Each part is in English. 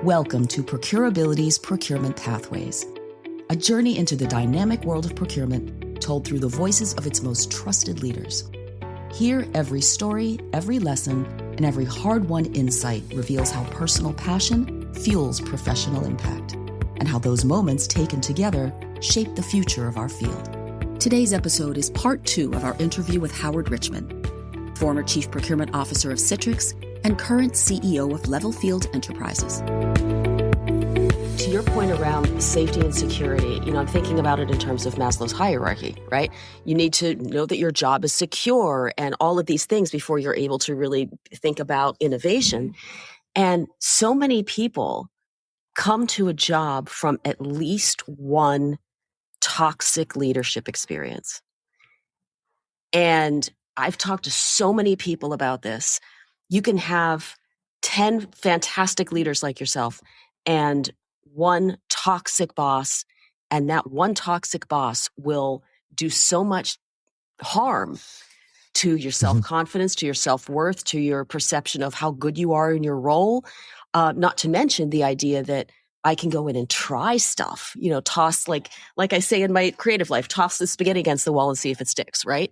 Welcome to Procurability's Procurement Pathways, a journey into the dynamic world of procurement told through the voices of its most trusted leaders. Here, every story, every lesson, and every hard-won insight reveals how personal passion fuels professional impact, and how those moments taken together shape the future of our field. Today's episode is part 2 of our interview with Howard Richman, former Chief Procurement Officer of Citrix and current CEO of Levelfield Enterprises. To your point around safety and security, I'm thinking about it in terms of Maslow's hierarchy, right? You need to know that your job is secure and all of these things before you're able to really think about innovation. And so many people come to a job from at least one toxic leadership experience. And I've talked to so many people about this. You can have 10 fantastic leaders like yourself and one toxic boss, and that one toxic boss will do so much harm to your self-confidence, to your self-worth, to your perception of how good you are in your role. Not to mention the idea that I can go in and try stuff, toss, like I say in my creative life, toss the spaghetti against the wall and see if it sticks, right?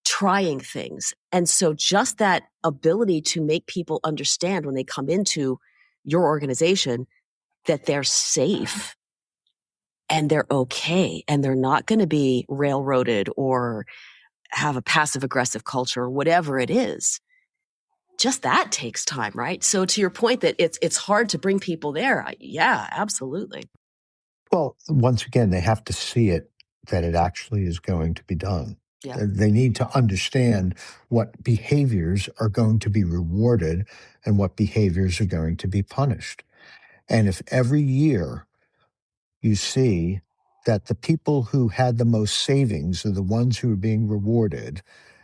Trying things. And so just that ability to make people understand when they come into your organization that they're safe and they're okay and they're not going to be railroaded or have a passive aggressive culture or whatever it is. Just that takes time, right? So to your point that it's hard to bring people there. Yeah, absolutely. Well, once again, they have to see it, that it actually is going to be done. Yeah. They need to understand what behaviors are going to be rewarded and what behaviors are going to be punished. And if every year you see that the people who had the most savings are the ones who are being rewarded,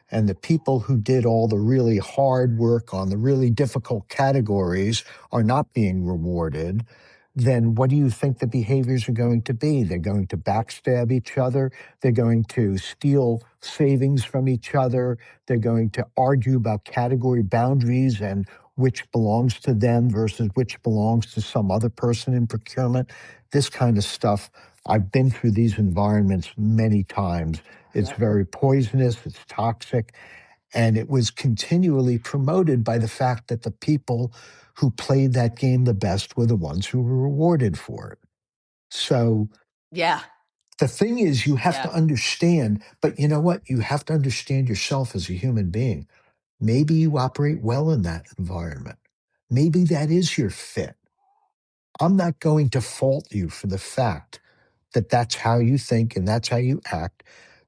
and the people who did all the really hard work on the really difficult categories are not being rewarded, then what do you think the behaviors are going to be? They're going to backstab each other. They're going to steal savings from each other. They're going to argue about category boundaries and which belongs to them versus which belongs to some other person in procurement. This kind of stuff, I've been through these environments many times. It's very poisonous, it's toxic, and it was continually promoted by the fact that the people who played that game the best were the ones who were rewarded for it. So yeah, the thing is, you have to understand, but you know what? You have to understand yourself as a human being. Maybe you operate well in that environment. Maybe that is your fit. I'm not going to fault you for the fact that that's how you think and that's how you act,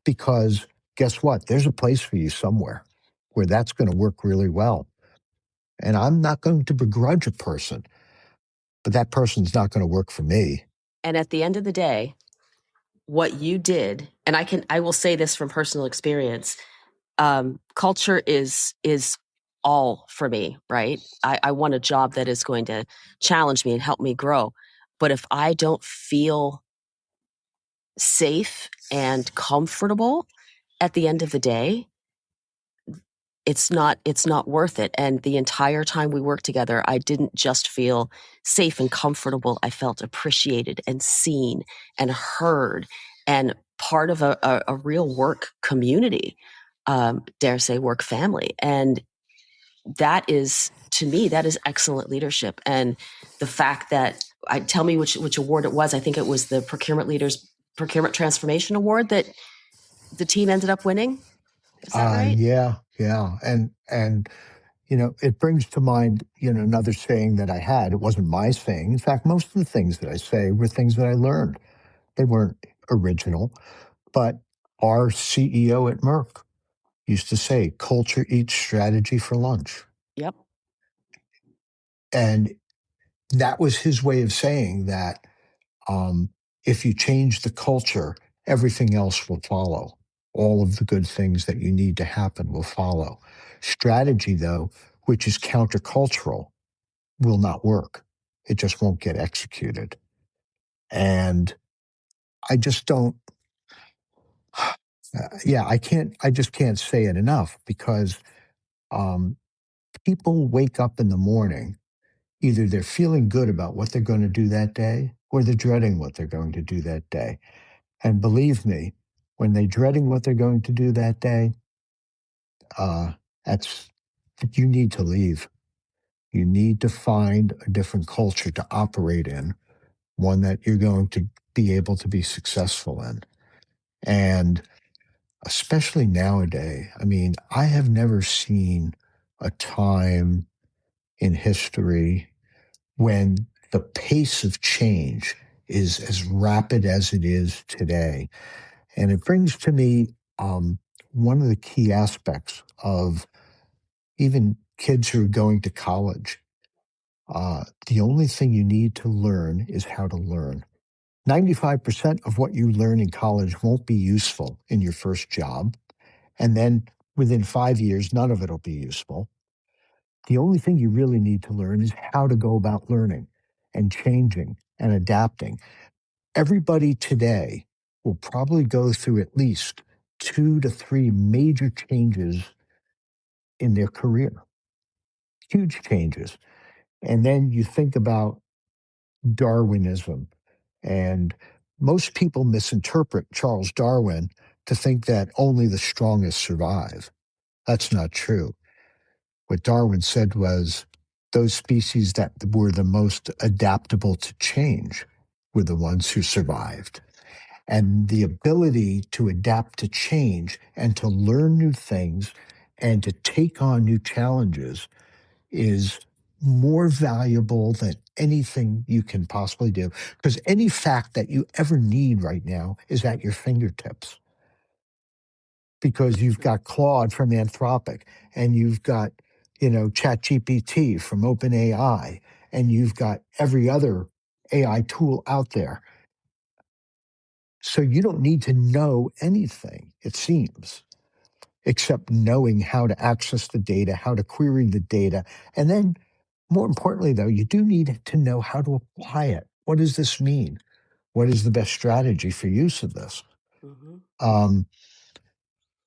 because guess what? There's a place for you somewhere where that's going to work really well. And I'm not going to begrudge a person, but that person's not going to work for me. And at the end of the day, what you did, and I will say this from personal experience, culture is all for me, right? I want a job that is going to challenge me and help me grow. But if I don't feel safe and comfortable at the end of the day, it's not worth it. And the entire time we worked together, I didn't just feel safe and comfortable. I felt appreciated and seen and heard and part of a real work community, dare say work family. And that is, to me, that is excellent leadership. And the fact that, tell me which award it was. I think it was the Procurement Leaders Procurement Transformation Award that the team ended up winning. Is that right? Yeah. And it brings to mind, another saying that I had. It wasn't my saying. In fact, most of the things that I say were things that I learned. They weren't original, but our CEO at Merck used to say, culture eats strategy for lunch. Yep. And that was his way of saying that if you change the culture, everything else will follow. All of the good things that you need to happen will follow. Strategy, though, which is countercultural, will not work. It just won't get executed. And I just don't, I just can't say it enough, because people wake up in the morning Either they're feeling good about what they're going to do that day, or they're dreading what they're going to do that day. And believe me, when they're dreading what they're going to do that day, uh, that's you need to leave. You need to find a different culture to operate in, one that you're going to be able to be successful in. And especially nowadays, I mean, I have never seen a time in history when the pace of change is as rapid as it is today. And it brings to me one of the key aspects of even kids who are going to college. The only thing you need to learn is how to learn. 95% of what you learn in college won't be useful in your first job. And then within 5 years, none of it will be useful. The only thing you really need to learn is how to go about learning and changing and adapting. Everybody today will probably go through at least 2 to 3 major changes in their career, huge changes. And then you think about Darwinism, and most people misinterpret Charles Darwin to think that only the strongest survive. That's not true. What Darwin said was those species that were the most adaptable to change were the ones who survived. And the ability to adapt to change and to learn new things and to take on new challenges is more valuable than anything you can possibly do. Because any fact that you ever need right now is at your fingertips. Because you've got Claude from Anthropic, and you've got, ChatGPT from OpenAI, and you've got every other AI tool out there. So you don't need to know anything, it seems, except knowing how to access the data, how to query the data. And then, more importantly, though, you do need to know how to apply it. What does this mean? What is the best strategy for use of this? Mhm. Um,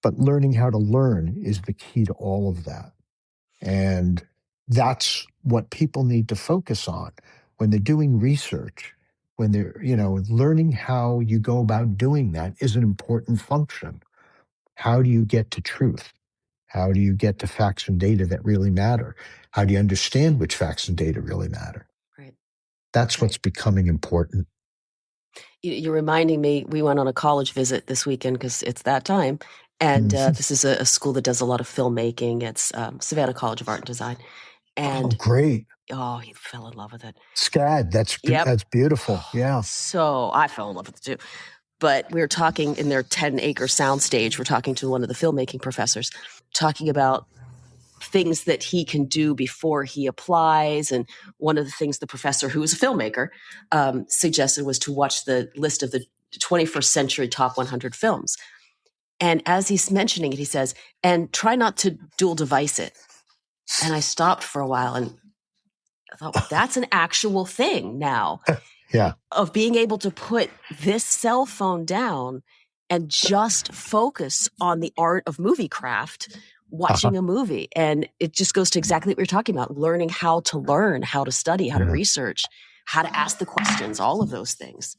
but learning how to learn is the key to all of that. And that's what people need to focus on when they're doing research, when they're, learning how you go about doing that is an important function. How do you get to truth? How do you get to facts and data that really matter? How do you understand which facts and data really matter? Right. That's Right. what's becoming important. You're reminding me, we went on a college visit this weekend because it's that time. And Mhm. this is a school that does a lot of filmmaking. It's Savannah College of Art and Design. Oh, And great. he fell in love with it. SCAD. Yep. That's beautiful. Yeah. So I fell in love with it too. But we were talking in their 10-acre soundstage. We're talking to one of the filmmaking professors, talking about things that he can do before he applies. And one of the things the professor, who was a filmmaker, suggested was to watch the list of the 21st century top 100 films. And as he's mentioning it, he says, and try not to dual device it. And I stopped for a while and I thought, that's an actual thing now, Yeah. of being able to put this cell phone down and just focus on the art of movie craft, Uh-huh. watching a movie. And it just goes to exactly what you're talking about, learning how to learn, how to study, how to Yeah. research, how to ask the questions, all of those things.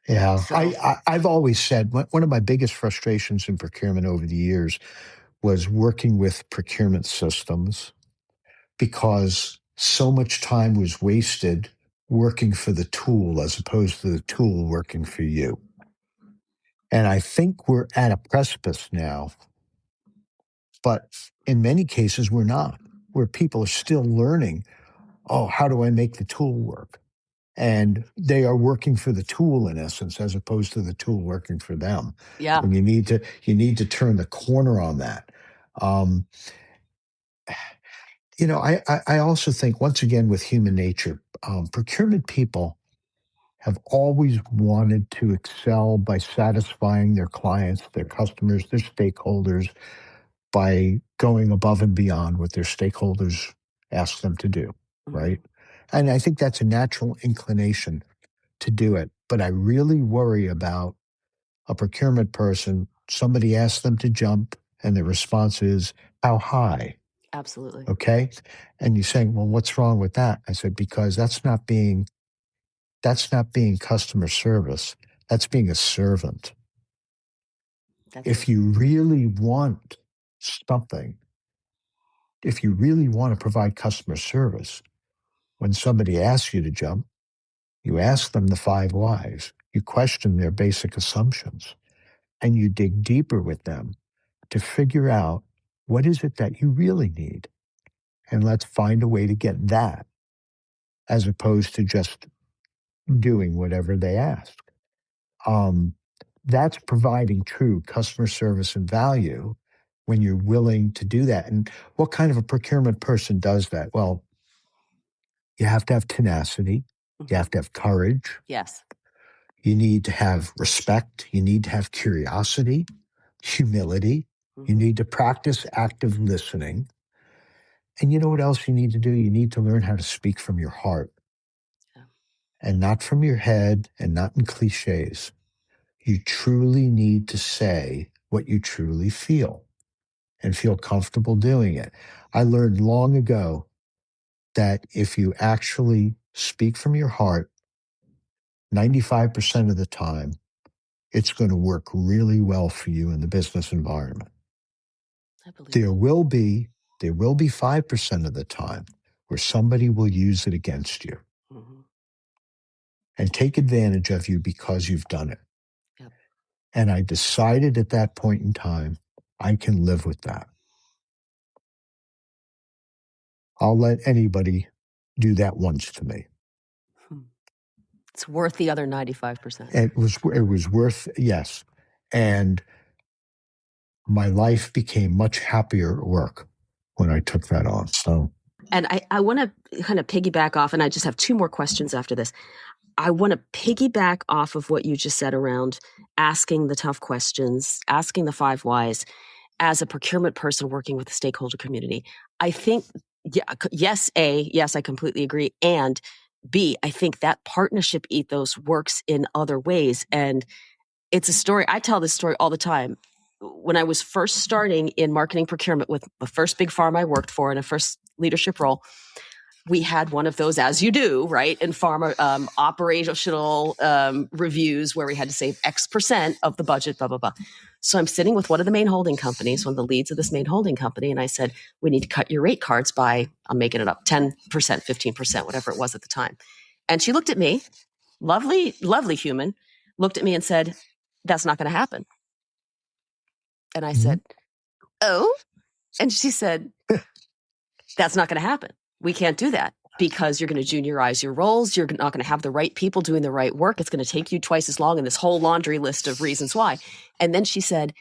Yeah. So, I've always said one of my biggest frustrations in procurement over the years was working with procurement systems because so much time was wasted working for the tool as opposed to the tool working for you. And I think we're at a precipice now, but in many cases, we're not, where people are still learning, oh, how do I make the tool work? And they are working for the tool in essence, as opposed to the tool working for them. yeah, And you need to turn the corner on that. Um, I also think once again with human nature, procurement people have always wanted to excel by satisfying their clients, their customers, their stakeholders by going above and beyond what their stakeholders ask them to do, mhm, right? And I think that's a natural inclination to do it. But I really worry about a procurement person, somebody asks them to jump, and the response is, how high? Absolutely. Okay. And you're saying, well, what's wrong with that? I said, because that's not being customer service. That's being a servant. That's If it. you really want something, if you really want to provide customer service, when somebody asks you to jump, you ask them the 5 whys. You question their basic assumptions and you dig deeper with them to figure out what is it that you really need. And let's find a way to get that as opposed to just doing whatever they ask. That's providing true customer service and value when you're willing to do that. And what kind of a procurement person does that? Well, you have to have tenacity. You have to have courage. Yes. You need to have respect. You need to have curiosity, humility. You need to practice active listening. And you know what else you need to do? You need to learn how to speak from your heart and not from your head and not in cliches. You truly need to say what you truly feel and feel comfortable doing it. I learned long ago that if you actually speak from your heart, 95% of the time, it's going to work really well for you in the business environment. I believe There will be 5% of the time where somebody will use it against you and take advantage of you because you've done it. Yep. And I decided at that point in time, I can live with that. I'll let anybody do that once to me. It's worth the other 95%. It was worth, yes. And my life became much happier at work when I took that on. So, and I want to kind of piggyback off, and I just have 2 more questions after this. I want to piggyback off of what you just said around asking the tough questions, asking the 5 whys as a procurement person working with the stakeholder community. I think, yes, I completely agree. And B, I think that partnership ethos works in other ways. And it's a story. I tell this story all the time. When I was first starting in marketing procurement with the first big pharma I worked for in a first leadership role, we had one of those, as you do, right, in pharma operational reviews where we had to save X% of the budget, blah, blah, blah. So I'm sitting with one of the main holding companies, one of the leads of this main holding company, and I said, we need to cut your rate cards by, I'm making it up, 10%, 15%, whatever it was at the time. And she looked at me, lovely, lovely human, looked at me and said, that's not going to happen. And I said, oh? And she said, that's not going to happen. We can't do that because you're going to juniorize your roles. You're not going to have the right people doing the right work. It's going to take you twice as long, and this whole laundry list of reasons why. And then she said,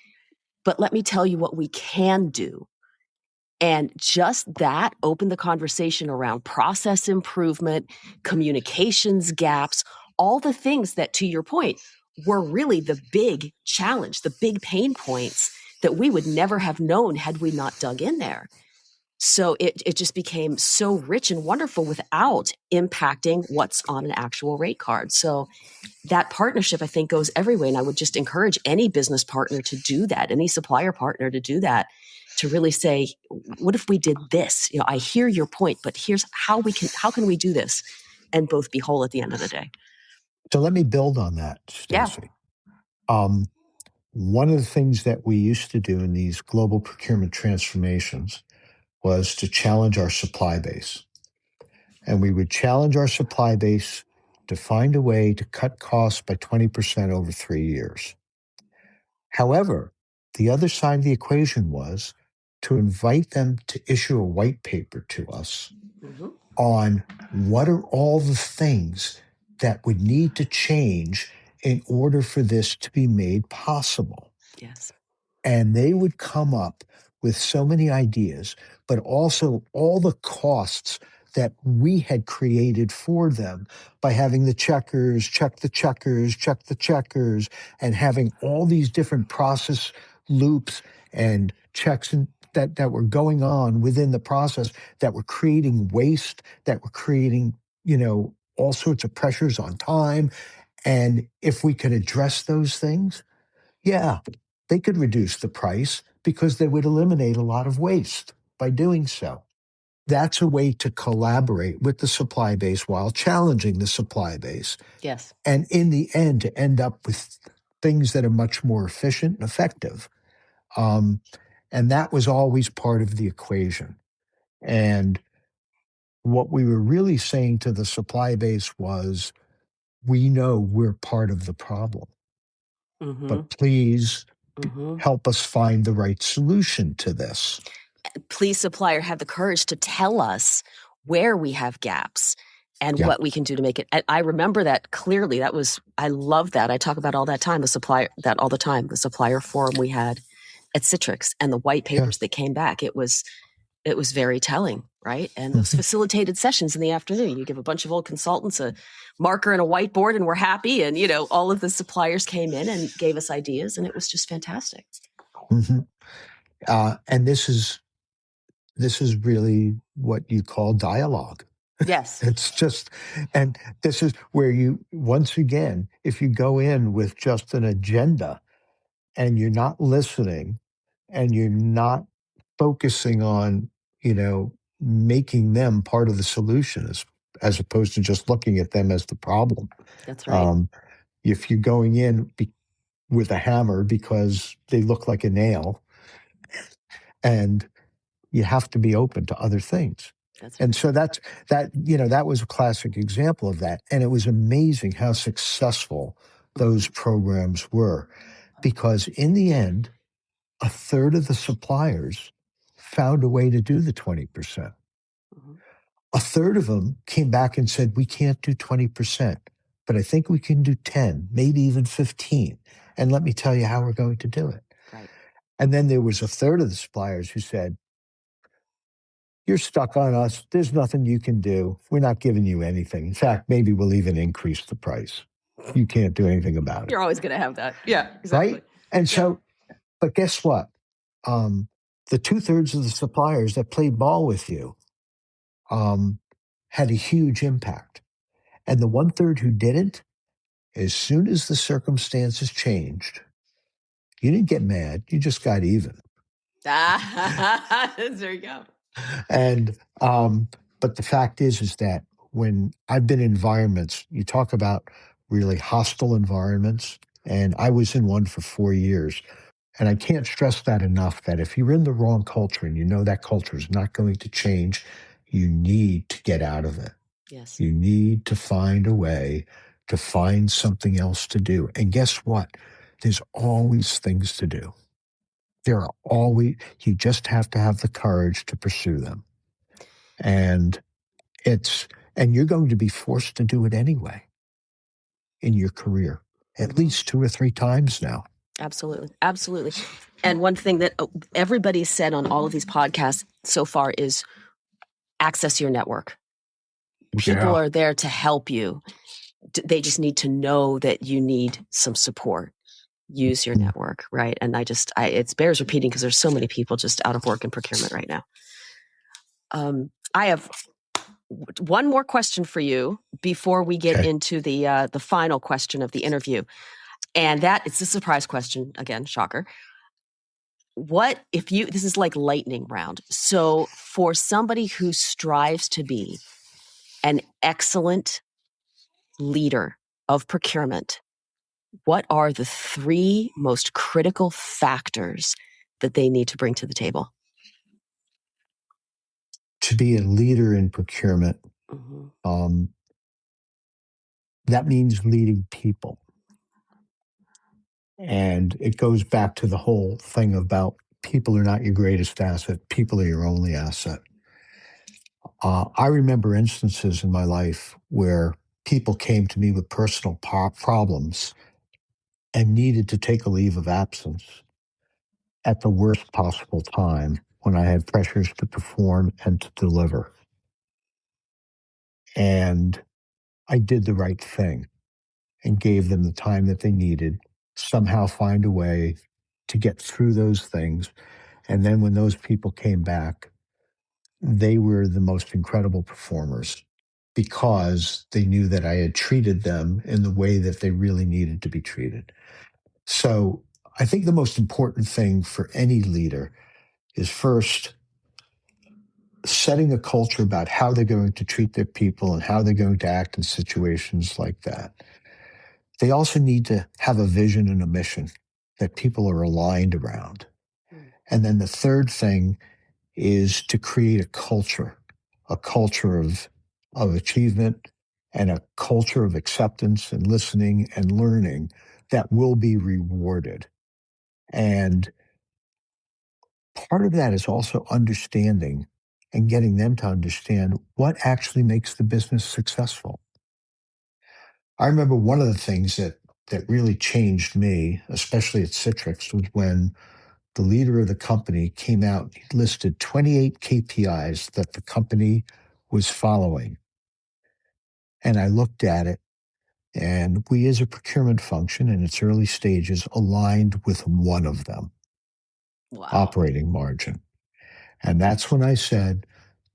but let me tell you what we can do. And just that opened the conversation around process improvement, communications gaps, all the things that, to your point, were really the big challenge, the big pain points that we would never have known had we not dug in there. So it just became so rich and wonderful without impacting what's on an actual rate card. So that partnership, I think, goes every way. And I would just encourage any business partner to do that, any supplier partner to do that, to really say, what if we did this? You know, I hear your point, but here's how can we do this and both be whole at the end of the day? So let me build on that, Stacy. Yeah. One of the things that we used to do in these global procurement transformations was to challenge our supply base. And we would challenge our supply base to find a way to cut costs by 20% over 3 years. However, the other side of the equation was to invite them to issue a white paper to us on what are all the things that would need to change in order for this to be made possible. Yes. And they would come up with so many ideas, but also all the costs that we had created for them by having the checkers, check the checkers, check the checkers, and having all these different process loops and checks that were going on within the process that were creating waste, that were creating, all sorts of pressures on time. And if we could address those things, yeah, they could reduce the price because they would eliminate a lot of waste. by doing so. That's a way to collaborate with the supply base while challenging the supply base. Yes. And in the end, to end up with things that are much more efficient and effective. And that was always part of the equation. And what we were really saying to the supply base was, we know we're part of the problem, but please help us find the right solution to this. Please, supplier, have the courage to tell us where we have gaps and Yeah. what we can do to make it. I remember that clearly. I love that. I talk about all the time, the supplier forum we had at Citrix and the white papers that came back. It was very telling, right? And those facilitated sessions in the afternoon, you give a bunch of old consultants a marker and a whiteboard and we're happy. And, all of the suppliers came in and gave us ideas and it was just fantastic. And this is really what you call dialogue. Yes. It's just, and this is where you, once again, if you go in with just an agenda and you're not listening and you're not focusing on, making them part of the solution as opposed to just looking at them as the problem. That's right. If you're going in with a hammer because they look like a nail, and you have to be open to other things. That's And right. so that was a classic example of that. And it was amazing how successful those programs were, because in the end, a third of the suppliers found a way to do the 20%. A third of them came back and said, we can't do 20%, but I think we can do 10, maybe even 15. And let me tell you how we're going to do it. Right. And then there was a third of the suppliers who said, you're stuck on us. There's nothing you can do. We're not giving you anything. In fact, maybe we'll even increase the price. You can't do anything about it. You're always going to have that. Yeah, exactly. Right? And so, but guess what? The 2/3 of the suppliers that played ball with you had a huge impact. And the 1/3 who didn't, as soon as the circumstances changed, you didn't get mad. You just got even. There you go. And, but the fact is that when I've been in environments, you talk about really hostile environments, and I was in one for 4 years. And I can't stress that enough, that if you're in the wrong culture and you know that culture is not going to change, you need to get out of it. Yes. You need to find a way to find something else to do. And guess what? There's always things to do. There are always, you just have to have the courage to pursue them. And you're going to be forced to do it anyway in your career, at least 2 or 3 times now. Absolutely. Absolutely. And one thing that everybody's said on all of these podcasts so far is access your network. People are there to help you. They just need to know that you need some support. Use your network, right? And it bears repeating because there's so many people just out of work in procurement right now. I have one more question for you before we get into the final question of the interview. And it's a surprise question, again, shocker. What if this is like lightning round. So for somebody who strives to be an excellent leader of procurement, what are the 3 most critical factors that they need to bring to the table? To be a leader in procurement, that means leading people. And it goes back to the whole thing about people are not your greatest asset. People are your only asset. I remember instances in my life where people came to me with personal problems and needed to take a leave of absence at the worst possible time when I had pressures to perform and to deliver. And I did the right thing and gave them the time that they needed, somehow find a way to get through those things. And then when those people came back, they were the most incredible performers because they knew that I had treated them in the way that they really needed to be treated. So I think the most important thing for any leader is, first, setting a culture about how they're going to treat their people and how they're going to act in situations like that. They also need to have a vision and a mission that people are aligned around. And then the third thing is to create a culture of achievement and a culture of acceptance and listening and learning that will be rewarded. And part of that is also understanding and getting them to understand what actually makes the business successful. I remember one of the things that really changed me, especially at Citrix, was when the leader of the company came out, he listed 28 KPIs that the company was following. And I looked at it, and we as a procurement function in its early stages aligned with one of them. Wow. Operating margin. And that's when I said,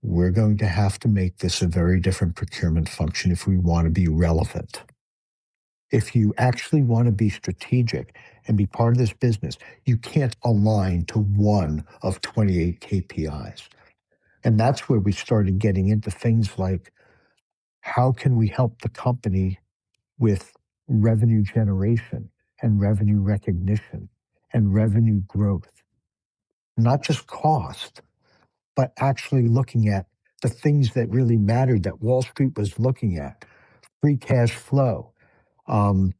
we're going to have to make this a very different procurement function if we want to be relevant. If you actually want to be strategic and be part of this business, you can't align to one of 28 KPIs. And that's where we started getting into things like, how can we help the company with revenue generation and revenue recognition and revenue growth? Not just cost, but actually looking at the things that really mattered that Wall Street was looking at: free cash flow, and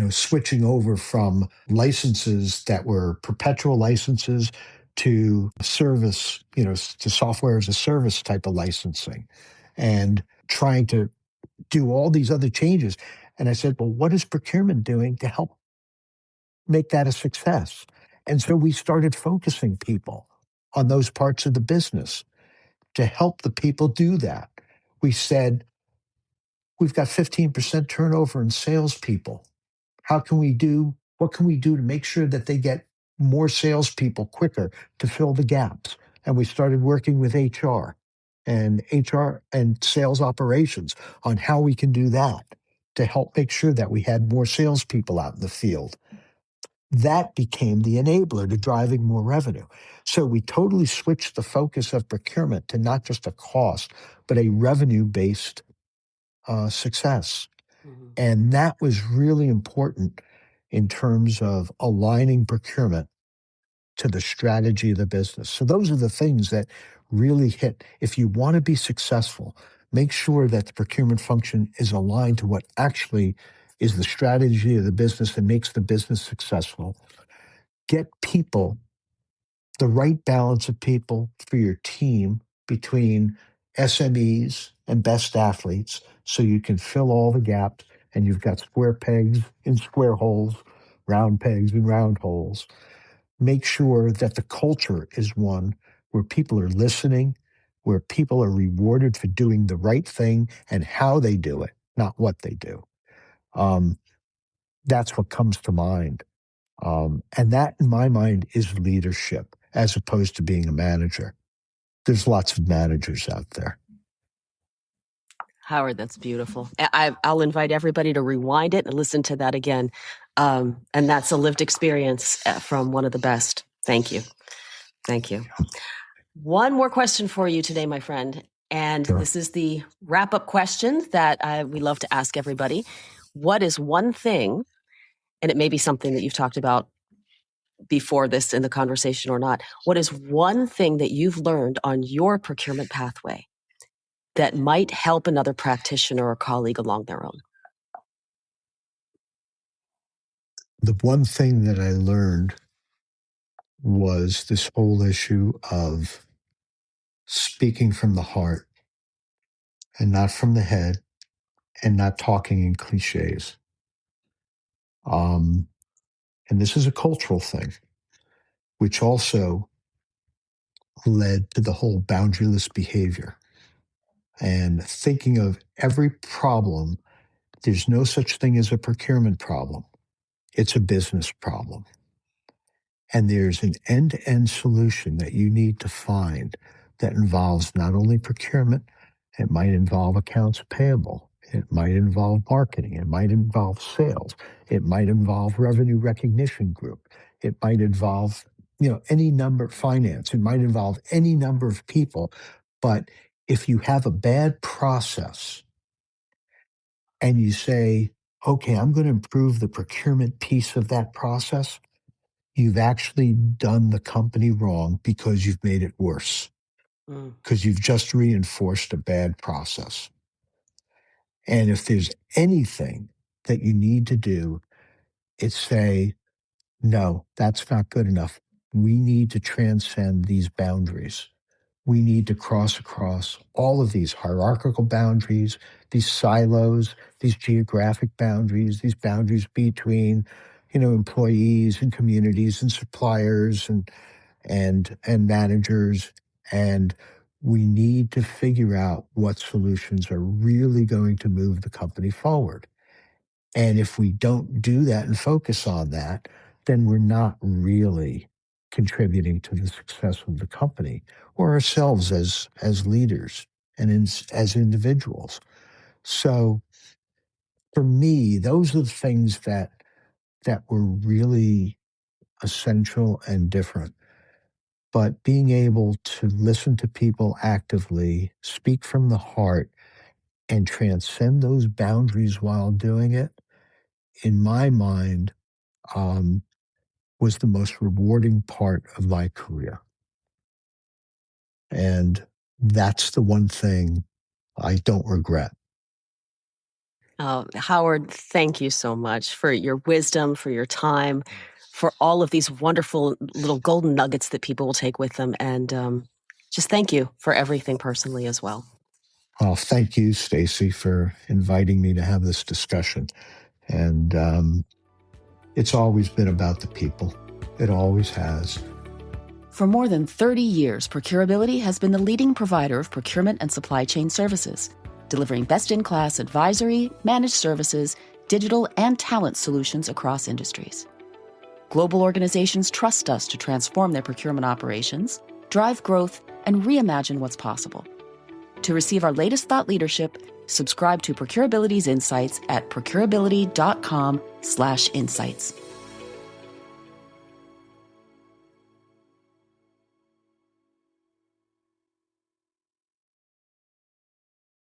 switching over from licenses that were perpetual licenses to service, to software as a service type of licensing, and trying to do all these other changes. And I said, well, what is procurement doing to help make that a success? And so we started focusing people on those parts of the business to help the people do that. We said, we've got 15% turnover in salespeople. What can we do to make sure that they get more salespeople quicker to fill the gaps? And we started working with HR and sales operations on how we can do that to help make sure that we had more salespeople out in the field. That became the enabler to driving more revenue. So we totally switched the focus of procurement to not just a cost, but a revenue-based success. Mm-hmm. And that was really important in terms of aligning procurement to the strategy of the business. So those are the things that really hit. If you want to be successful, make sure that the procurement function is aligned to what actually is the strategy of the business that makes the business successful. Get people, the right balance of people for your team between SMEs and best athletes, so you can fill all the gaps and you've got square pegs in square holes, round pegs in round holes. Make sure that the culture is one where people are listening, where people are rewarded for doing the right thing and how they do it, not what they do. That's what comes to mind. And that, in my mind, is leadership as opposed to being a manager. There's lots of managers out there. Howard, that's beautiful. I'll invite everybody to rewind it and listen to that again. And that's a lived experience from one of the best. Thank you. Thank you. One more question for you today, my friend. And sure. This is the wrap-up question that we love to ask everybody. What is one thing, and it may be something that you've talked about before this in the conversation or not, what is one thing that you've learned on your procurement pathway that might help another practitioner or colleague along their own? The one thing that I learned was this whole issue of speaking from the heart and not from the head and not talking in cliches. And this is a cultural thing, which also led to the whole boundaryless behavior and thinking of every problem. There's no such thing as a procurement problem. It's a business problem. And there's an end-to-end solution that you need to find that involves not only procurement, it might involve accounts payable, it might involve marketing, it might involve sales, it might involve revenue recognition group, it might involve, any number of finance. It might involve any number of people. But if you have a bad process and you say, okay, I'm going to improve the procurement piece of that process, you've actually done the company wrong because you've made it worse, because you've just reinforced a bad process. And if there's anything that you need to do, it's say, no, that's not good enough. We need to transcend these boundaries. We need to cross across all of these hierarchical boundaries, these silos, these geographic boundaries, these boundaries between, employees and communities and suppliers and managers. And we need to figure out what solutions are really going to move the company forward. And if we don't do that and focus on that, then we're not really contributing to the success of the company or ourselves as leaders and as individuals. So for me, those are the things that were really essential and different. But being able to listen to people actively, speak from the heart, and transcend those boundaries while doing it, in my mind, um, was the most rewarding part of my career. And that's the one thing I don't regret. Howard, thank you so much for your wisdom, for your time, for all of these wonderful little golden nuggets that people will take with them. And just thank you for everything personally as well. Well, thank you, Stacy, for inviting me to have this discussion. And it's always been about the people. It always has. For more than 30 years, Procurability has been the leading provider of procurement and supply chain services, delivering best-in-class advisory, managed services, digital, and talent solutions across industries. Global organizations trust us to transform their procurement operations, drive growth, and reimagine what's possible. To receive our latest thought leadership, subscribe to Procurability's Insights at procurability.com/insights.